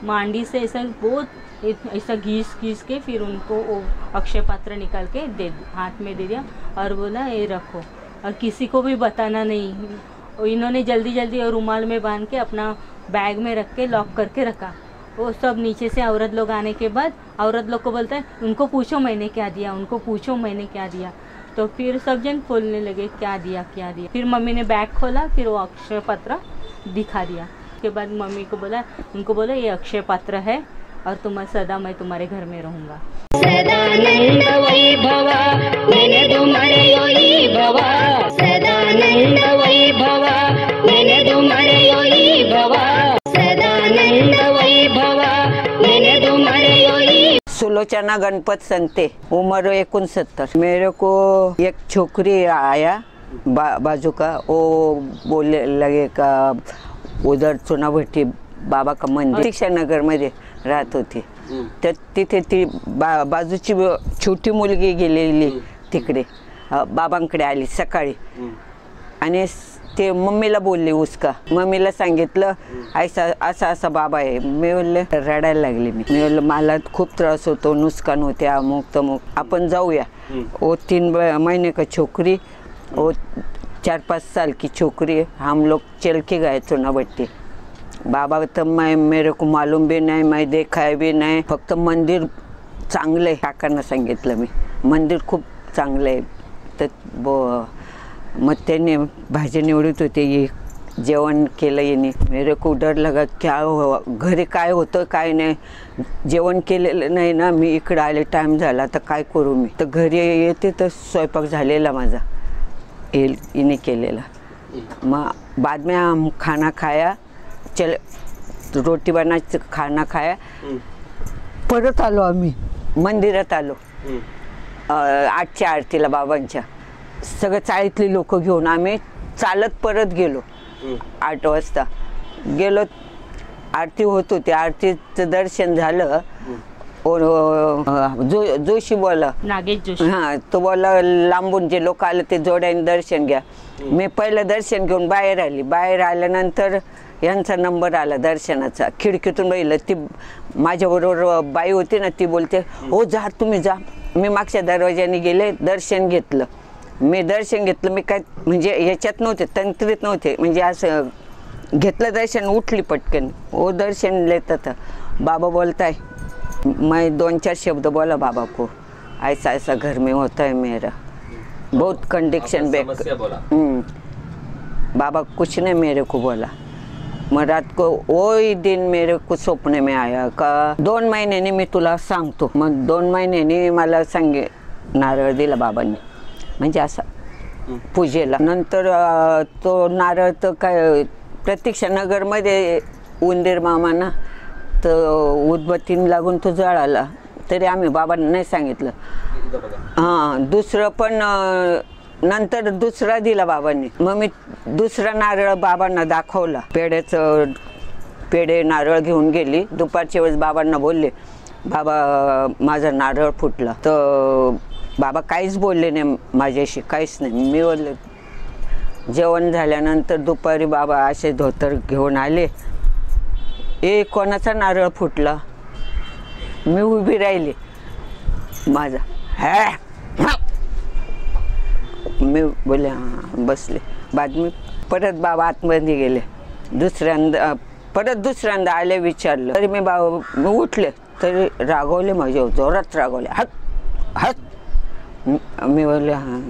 मांडी से ऐसा बहुत ऐसा घीस घीस के फिर उनको वो अक्षय पात्र निकाल के हाथ में दे दिया और बोला ये रखो और किसी को भी बताना नहीं। इन्होंने जल्दी जल्दी रुमाल में बांध के अपना बैग में रख के लॉक करके रखा। वो सब नीचे से औरत लोग आने के बाद औरत लोग को बोलता है उनको पूछो मैंने क्या दिया, उनको पूछो मैंने क्या दिया। तो फिर सब जन बोलने लगे क्या दिया क्या दिया। फिर मम्मी ने बैग खोला, फिर वो अक्षय पात्र दिखा दिया। उसके बाद मम्मी को बोला, उनको बोला ये अक्षय पात्र है और तुम सदा मैं तुम्हारे घर में रहूँगा। सदानंद वैभवा मैंने तुम्हारे योई भवा, सदानंद वैभवा मैंने तुम्हारे योई भवा, सदानंद वैभवा मैंने तुम्हारे योई। सुलोचना गणपत संते, उम्र 69। मेरे को एक छोकरी आया बाजू का, वो बोलने लगे का उधर चुनाभट्टी बाबा का मंदिर शिक्षा नगर मध्ये राहत होती। तर तिथे ती बाजूची छोटी मुलगी गेलेली तिकडे बाबांकडे आली सकाळी आणि ते मम्मीला बोलले उसका। मम्मीला सांगितलं ऐसा असा असा बाबा आहे। मी बोलले रडायला लागले। मी बोलले मला खूप त्रास होतो, नुकसान होते, अमुक तमुक, आपण जाऊया। वो 3 महीने का छोकरी, वो 4-5 साल की छोकरी, हम लोग चल के गए चुनाभट्टी। बाबा तर मेरे को मालूम भी नहीं, मैं देखा भी नहीं, फक्त मंदिर चांगलं आहे। काकांना सांगितलं मी मंदिर खूप चांगलं आहे। तर मग त्यांनी भाजी निवडत होते, जेवण केलं येणे। मेरे को डर लगा क्या घरी काय होतं काय नाही, जेवण केलेलं नाही ना। मी इकडे आले, टाइम झाला तर काय करू मी। तर घरी येते तर स्वयंपाक झालेला माझा, इने केलेला। मग बाद में हम खाना खाया, चल रोटी बना खाना खाया, परत आलो आम्ही मंदिरात आलो 8च्या आरतीला बाबांच्या। सगळे चाळीतली लोक घेऊन आम्ही चालत परत गेलो। 8 वाजता गेलो, आरती होत होती, आरतीचं दर्शन झालं। जोशी बोला, नागेश जोशी, हां, तो बोला लांबून जे लोक आले ते जोड्याने दर्शन घ्या। मी पहिलं दर्शन घेऊन बाहेर आली। बाहेर आल्यानंतर यांचा नंबर आला दर्शनाचा, खिडकीतून बघितलं। ती माझ्याबरोबर बाई होती ना, ती बोलते हो जा तुम्ही जा। मी मागच्या दरवाजाने गेले, दर्शन घेतलं। मी दर्शन घेतलं, मी काय म्हणजे याच्यात नव्हते, तंत्रीत नव्हते, म्हणजे असं घेतलं दर्शन, उठली पटकन। वो दर्शन लेता था, बाबा बोलता है, मैं 2-4 शब्द बोला बाबा को, ऐसा ऐसा घर में होता है मेरा, बहुत कंडीशन बैक। बाबा कुछ नहीं मेरे को बोला। मग रात को वही दिन मेरे को स्वप्न में आया का 2 महिन्यांनी मी तुला सांगतो। मग 2 महिन्यांनी मला सांगे नारळ दिला बाबांनी, म्हणजे असा पूजेला। नंतर तो नारळ तर काय प्रतीक्षा नगरमध्ये उंदीर मामा ना, तर उदबत्तीन लागून तो जळाला, तरी आम्ही बाबांना नाही सांगितलं। हां, दुसरं पण नंतर दुसरा दिला बाबांनी। मग मी दुसरा नारळ बाबांना दाखवला, पेढे नारळ घेऊन गेली। दुपारच्या वेळेस बाबांना बोलले बाबा माझा नारळ फुटला। तर बाबा काहीच बोलले नाही माझ्याशी, काहीच नाही। मी बोलले जेवण झाल्यानंतर दुपारी बाबा असे धोतर घेऊन आले, ए कोणाचा नारळ फुटला। मी उभी राहिली, माझा मी बोले हां, बसले। बाद मी परत बाबा आतमध्ये गेले, दुसऱ्यांदा आले, विचारलं तरी मी उठले तरी रागवले, माझ्या जोरात रागवले, हट। मी बोलले हां,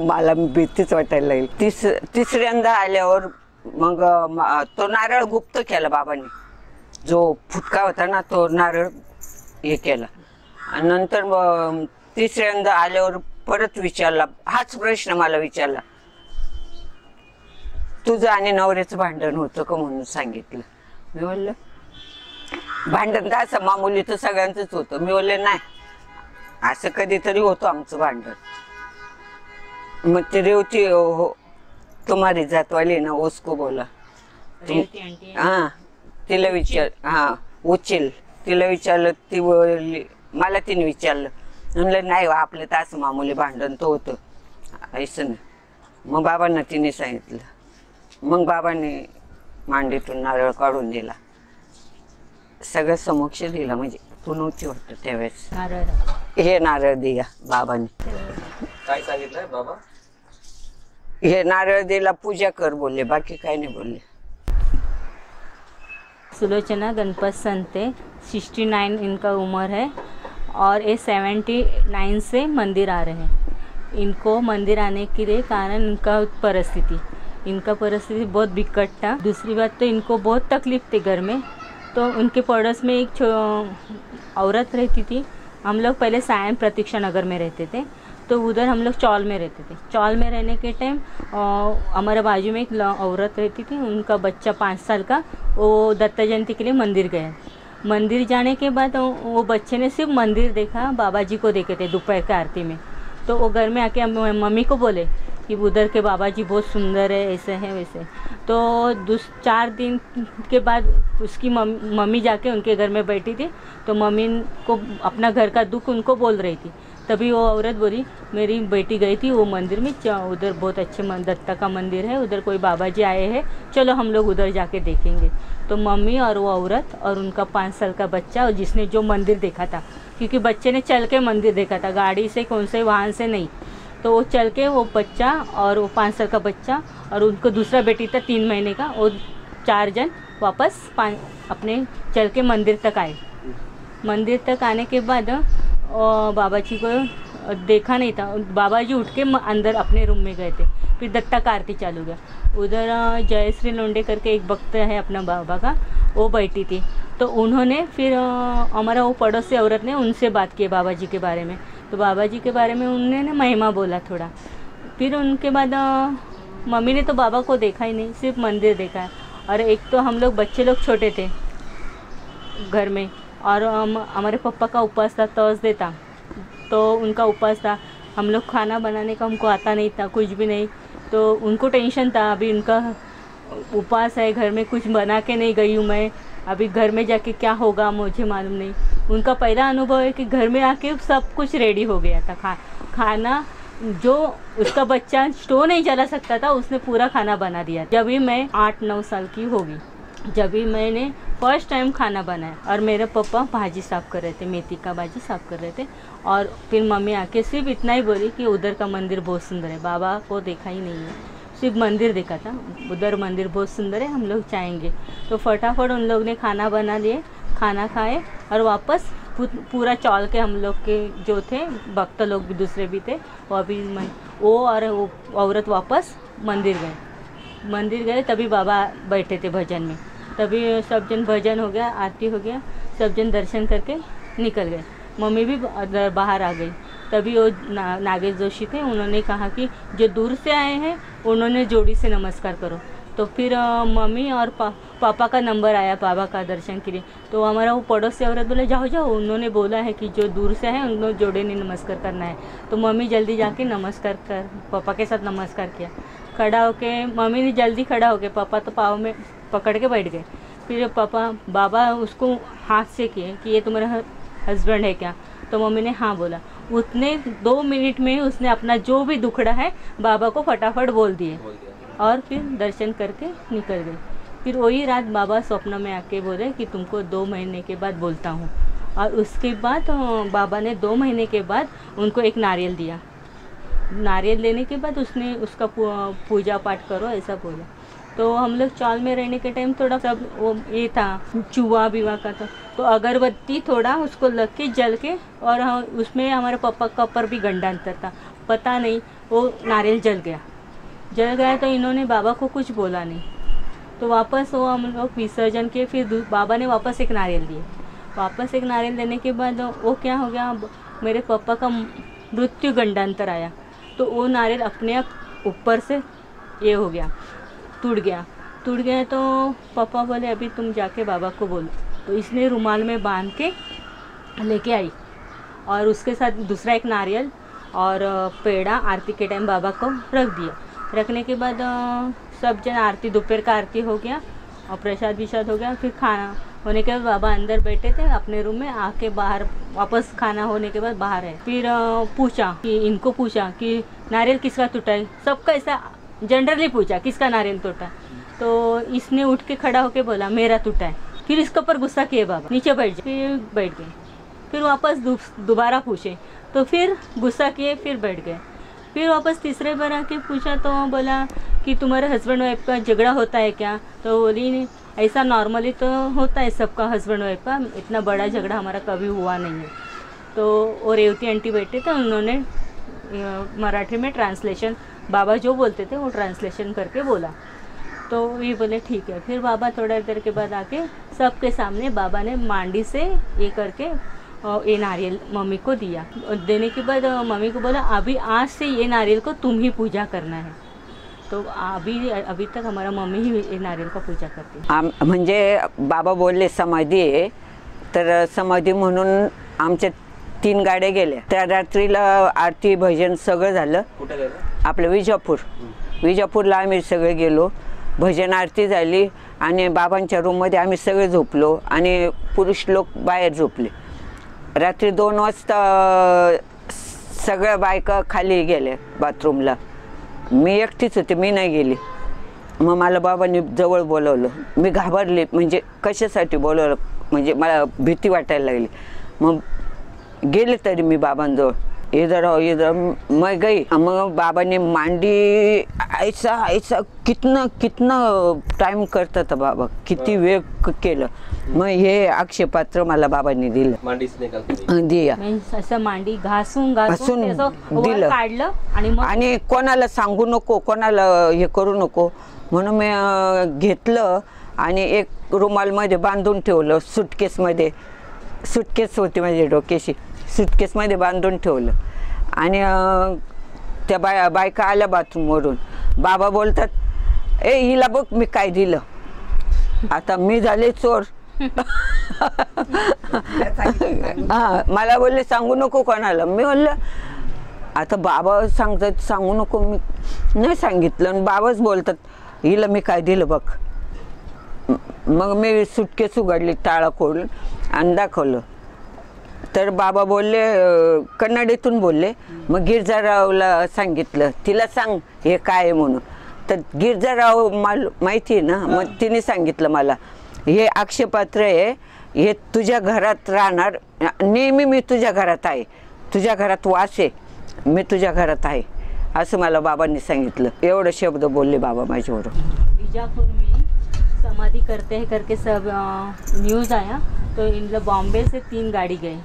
मला भीतीच वाटायला लागली। तिसऱ्यांदा आल्यावर मग तो नारळ गुप्त केला बाबांनी, जो फुटका होता ना तो नारळ हे केला। आणि नंतर तिसऱ्यांदा आल्यावर परत विचारला, हाच प्रश्न मला विचारला, तुझं आणि नवऱ्याचं भांडण होतं का म्हणून सांगितलं। मी बोलले भांडण तर असं मामुली तर सगळ्यांचंच होतं। मी बोलले नाही, असं कधीतरी होतं आमचं भांडण। मग ते रेवती हो तुम्हारी जातवाली ना उसको बोला, हां तिला विचार, हां उचल, तिला विचारलं, ती बोलली मला तिने विचारलं। म्हणलं नाही आपलं तर असं मामुली भांडण तो होतं, ऐसं नाही। मग बाबांना तिने सांगितलं। मग बाबांनी मांडीतून नारळ काढून दिला सगळं समक्ष दिलं, म्हणजे तू नव्हती वाटत त्यावेळेस. नारळ हे नारळ दिया बाबाने. काय सांगितलंय बाबा? हे नारळ दिला, पूजा कर बोलले, बाकी काय नाही बोलले. सुलोचना गणपत संते, 69 इनका उम्र है और ये 79 से मंदिर आ रहे हैं. इनको मंदिर आने के लिए कारण इनका परिस्थिति बहुत बिकट था. दूसरी बात तो इनको बहुत तकलीफ थी घर में. तो उनके पड़ोस में एक औरत रहती थी. हम लोग पहले सायन प्रतीक्षा नगर में रहते थे, तो उधर हम लोग चौल में रहते थे. चौल में रहने के टाइम हमारे बाजू में एक औरत रहती थी, उनका बच्चा 5 साल का, वो दत्त जयंती के लिए मंदिर गए. मंदिर जाने के बाद वो बच्चे ने सिर्फ मंदिर देखा, बाबा जी को देखे थे दोपहर के आरती में. तो वो घर में आके मम्मी को बोले कि उधर के बाबा जी बहुत सुंदर है, ऐसे हैं वैसे. तो 4 दिन के बाद उसकी मम्मी जाके उनके घर में बैठी थी, तो मम्मी को अपना घर का दुख उनको बोल रही थी. तभी वो औरत बोली, मेरी बेटी गई थी वो मंदिर में, उधर बहुत अच्छे दत्ता का मंदिर है, उधर कोई बाबा जी आए हैं, चलो हम लोग उधर जाके देखेंगे. तो मम्मी और वो औरत और उनका 5 साल का बच्चा, और जिसने जो मंदिर देखा था, क्योंकि बच्चे ने चल के मंदिर देखा था, गाड़ी से कौन से वाहन से नहीं, तो वो चल के वो बच्चा और वो 5 साल का बच्चा और उनको दूसरा बेटी था 3 महीने का, वो 4 जन वापस अपने चल के मंदिर तक आए. मंदिर तक आने के बाद बाबा जी को देखा नहीं था. बाबा जी उठ के अंदर अपने रूम में गए थे. फिर दत्ता का आरती चालू गया. उधर जयश्री लोंडे करके एक भक्त है अपना बाबा का, वो बैठी थी. तो उन्होंने फिर हमारा वो पड़ोसी औरत ने उनसे बात की बाबा जी के बारे में. तो बाबा जी के बारे में उन्होंने महिमा बोला थोड़ा. फिर उनके बाद मम्मी ने तो बाबा को देखा ही नहीं, सिर्फ मंदिर देखा है. और एक तो हम लोग बच्चे लोग छोटे थे घर में, और हमारे पापा का उपवास था, थर्सडे था, तो उनका उपवास था. हम लोग खाना बनाने का हमको आता नहीं था, कुछ भी नहीं. तो उनको टेंशन था, अभी उनका उपवास है, घर में कुछ बना के नहीं गई हूँ मैं, अभी घर में जाके क्या होगा मुझे मालूम नहीं. उनका पहला अनुभव है कि घर में आके सब कुछ रेडी हो गया था. खाना जो उसका बच्चा स्टोव नहीं जला सकता था, उसने पूरा खाना बना दिया. जब भी मैं 8-9 साल की होगी, जब भी मैंने फर्स्ट टाइम खाना बनाया, और मेरे पापा भाजी साफ़ कर रहे थे, मेथी का भाजी साफ़ कर रहे थे. और फिर मम्मी आके सिर्फ इतना ही बोली कि उधर का मंदिर बहुत सुंदर है. बाबा को देखा ही नहीं है, सिर्फ मंदिर देखा था. उधर मंदिर बहुत सुंदर है, हम लोग जाएंगे. तो फटाफट उन लोग ने खाना बना लिए, खाना खाए, और वापस पूरा चौल के हम लोग के जो थे भक्त लोग भी दूसरे भी थे, वो और वो औरत वापस मंदिर गए. तभी बाबा बैठे थे भजन में. तभी सब जन भजन हो गया, आरती हो गया, सब जन दर्शन करके निकल गए. मम्मी भी बाहर आ गई. तभी वो नागेश जोशी थे, उन्होंने कहा कि जो दूर से आए हैं उन्होंने जोड़ी से नमस्कार करो. तो फिर मम्मी और पापा का नंबर आया बाबा का दर्शन के लिए. तो हमारा वो पड़ोस से औरत बोले, जाओ, उन्होंने बोला है कि जो दूर से है उनको जोड़े ने नमस्कार करना है. तो मम्मी जल्दी जाके नमस्कार कर पापा के साथ नमस्कार किया. खड़ा होके मम्मी ने जल्दी खड़ा होके, पापा तो पाँव में पकड़ के बैठ गए. फिर बाबा उसको हाथ से किए कि ये तुम्हारा हस्बैंड है क्या. तो मम्मी ने हाँ बोला. उतने 2 मिनट में उसने अपना जो भी दुखड़ा है बाबा को फटाफट बोल दिए, और फिर दर्शन करके निकल गए. फिर वही रात बाबा स्वप्न में आके बोले कि तुमको 2 महीने के बाद बोलता हूँ. और उसके बाद बाबा ने 2 महीने के बाद उनको एक नारियल दिया. नारियल लेने के बाद उसने उसका पूजा पाठ करो ऐसा बोला. तो हम लोग चौल में रहने के टाइम थोड़ा सब वो ये था, चूहा बीवा का था. तो अगरबत्ती थोड़ा उसको लग के जल के, और उसमें हमारे पापा का ऊपर भी गंडांतर था, पता नहीं वो नारियल जल गया. तो इन्होंने बाबा को कुछ बोला नहीं. तो वापस वो हम लोग विसर्जन किए. फिर बाबा ने वापस एक नारियल दिए. वापस एक नारियल देने के बाद वो क्या हो गया, मेरे पापा का मृत्यु गंडांतर आया. तो वो नारियल अपने आप ऊपर से ये हो गया, टूट गया. तो पापा बोले अभी तुम जाके बाबा को बोलो. तो इसने रुमाल में बांध के लेके आई, और उसके साथ दूसरा एक नारियल और पेड़ा आरती के टाइम बाबा को रख दिया. रखने के बाद सब जन आरती, दोपहर का आरती हो गया और प्रसाद विशाद हो गया. फिर खाना होने के बाद बाबा अंदर बैठे थे अपने रूम में, आके बाहर वापस खाना होने के बाद बाहर है. फिर इनको पूछा कि नारियल किसका टूटा है. सबका ऐसा जनरली पूछा किसका नारियल टूटा. तो इसने उठ के खड़ा होके बोला मेरा टूटा है. फिर इसके ऊपर गुस्सा किए बाबा, नीचे बैठ जाए, फिर बैठ गए। फिर वापस दोबारा पूछे तो फिर गुस्सा किए, फिर बैठ गए। फिर वापस तीसरे बार आके पूछा तो बोला कि तुम्हारे हस्बैंड वाइफ का झगड़ा होता है क्या? तो बोली नहीं, ऐसा नॉर्मली तो होता है सबका हस्बैंड वाइफ का, इतना बड़ा झगड़ा हमारा कभी हुआ नहीं है। तो वो रेवती आंटी बैठे थे, उन्होंने मराठी में ट्रांसलेशन, बाबा जो बोलते थे वो ट्रांसलेशन करके बोला। तो ये बोले ठीक है। फिर बाबा थोड़ा देर के बाद आके सबके सामने बाबा ने मांडी से ये करके ये नारियल मम्मी को दिया। देने के बाद मम्मी को बोला अभी आज से ये नारियल को तुम ही पूजा करना है। तो अभी तक हमारा मम्मी ही ये नारियल का पूजा करते हैं। म्हणजे बाबा बोलले समाधी आहे, तर समाधी म्हणून आमच्या 3 गाड्या गेल्या। त्या रात्रीला आरती भजन सगळं झालं। कुठे गेलं? आपलं विजापूरला आम्ही सगळे गेलो, भजन आरती झाली आणि बाबांच्या रूममध्ये आम्ही सगळे झोपलो आणि पुरुष लोक बाहेर झोपले। रात्री 2 वाजता सगळ्या बायका खाली गेल्या बाथरूमला, मी एकटीच होते, मी नाही गेली। मग मला बाबांनी जवळ बोलवलं, मी घाबरले, म्हणजे कशासाठी बोलवलं, म्हणजे मला भीती वाटायला लागली। मग गेले तरी मी बाबांजवळ, इधर मैं गई। मग बाबांनी मांडी ऐसा कितना टाइम करता था बाबा, किती वेळ केलं। मग हे अक्षयपात्र मला बाबांनी दिलं, मांडी से निकाल दिया, असं मांडी घासून दिलं काढलं आणि कोणाला सांगू नको, कोणाला हे करू नको म्हणून मी घेतलं आणि एक रुमालमध्ये बांधून ठेवलं। सुटकेस होती माझी डोक्याशी, सुटकेसमध्ये बांधून ठेवलं आणि त्या बायका आल्या बाथरूमवरून। बाबा बोलतात, ए हिला बघ मी काय दिलं। आता मी झाले चोर। हां, मला बोलले सांगू नको कोणाला। मी बोललं आता बाबा सांगतात सांगू नको, मी नाही सांगितलं आणि बाबाच बोलतात हिला मी काय दिलं बघ। मग मी सुटकेस उघडली, टाळा खोलून आणि दाखवलं। तर बाबा बोलले, कन्नडीतून बोलले। मग गिरजारावला सांगितलं, तिला सांग हे काय आहे म्हणून। तर गिरजाराव माहिती आहे ना, मग तिने सांगितलं मला हे अक्षयपात्र आहे, हे तुझ्या घरात राहणार नेहमी, मी तुझ्या घरात आहे, तुझ्या घरात वास आहे, मी तुझ्या घरात आहे असं मला बाबांनी सांगितलं। एवढे शब्द बोलले बाबा माझ्यावर। बीजापुर में समाधि करते हैं करके सब न्यूज़ आया, तो इन लोग बॉम्बे से 3 गाड़ी गए।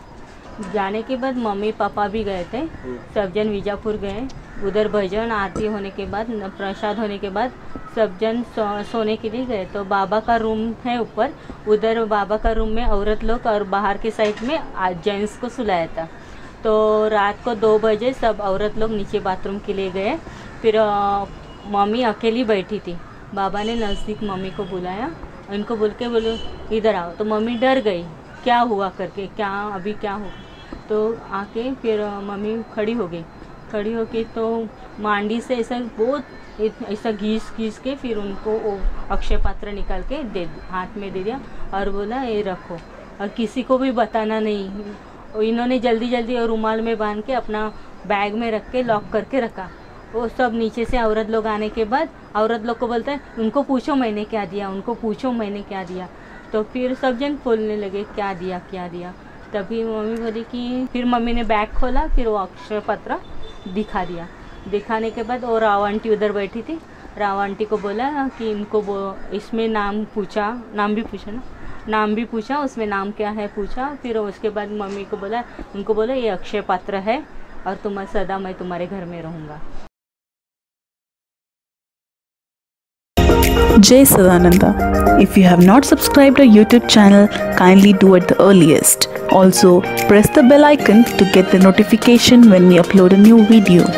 जाने के बाद मम्मी पापा भी गए थे, सब जन बीजापुर गए। उधर भजन आरती होने के बाद, प्रसाद होने के बाद सब जन सोने के लिए गए। तो बाबा का रूम है ऊपर, उधर बाबा का रूम में औरत लोग और बाहर के साइड में जेंट्स को सुलाया था। तो रात को 2 बजे सब औरत लोग नीचे बाथरूम के लिए गए। फिर मम्मी अकेली बैठी थी, बाबा ने नज़दीक मम्मी को बुलाया, उनको बोले इधर आओ। तो मम्मी डर गई, क्या हुआ करके, अभी क्या हुआ। तो आके फिर मम्मी खड़ी हो गई तो मांडी से ऐसा घीस के फिर उनको वो अक्षय पात्र निकाल के हाथ में दे दिया और बोला ये रखो, और किसी को भी बताना नहीं। इन्होंने जल्दी रुमाल में बांध के अपना बैग में रख के लॉक करके रखा। वो सब नीचे से औरत लोग आने के बाद औरत लोग को बोलता है उनको पूछो मैंने क्या दिया, उनको पूछो मैंने क्या दिया। तो फिर सब जन बोलने लगे क्या दिया। तभी मम्मी बोली कि फिर मम्मी ने बैग खोला, फिर वो अक्षय पत्र दिखा दिया। दिखाने के बाद वो राव आंटी उधर बैठी थी, राव आंटी को बोला कि इनको इसमें नाम भी पूछा, उसमें नाम क्या है पूछा। फिर उसके बाद मम्मी को बोला, उनको बोला ये अक्षय पात्र है और सदा मैं तुम्हारे घर में रहूँगा। Jai Sadananda. If you have not subscribed our YouTube channel, kindly do it the earliest. Also, press the bell icon to get the notification when we upload a new video.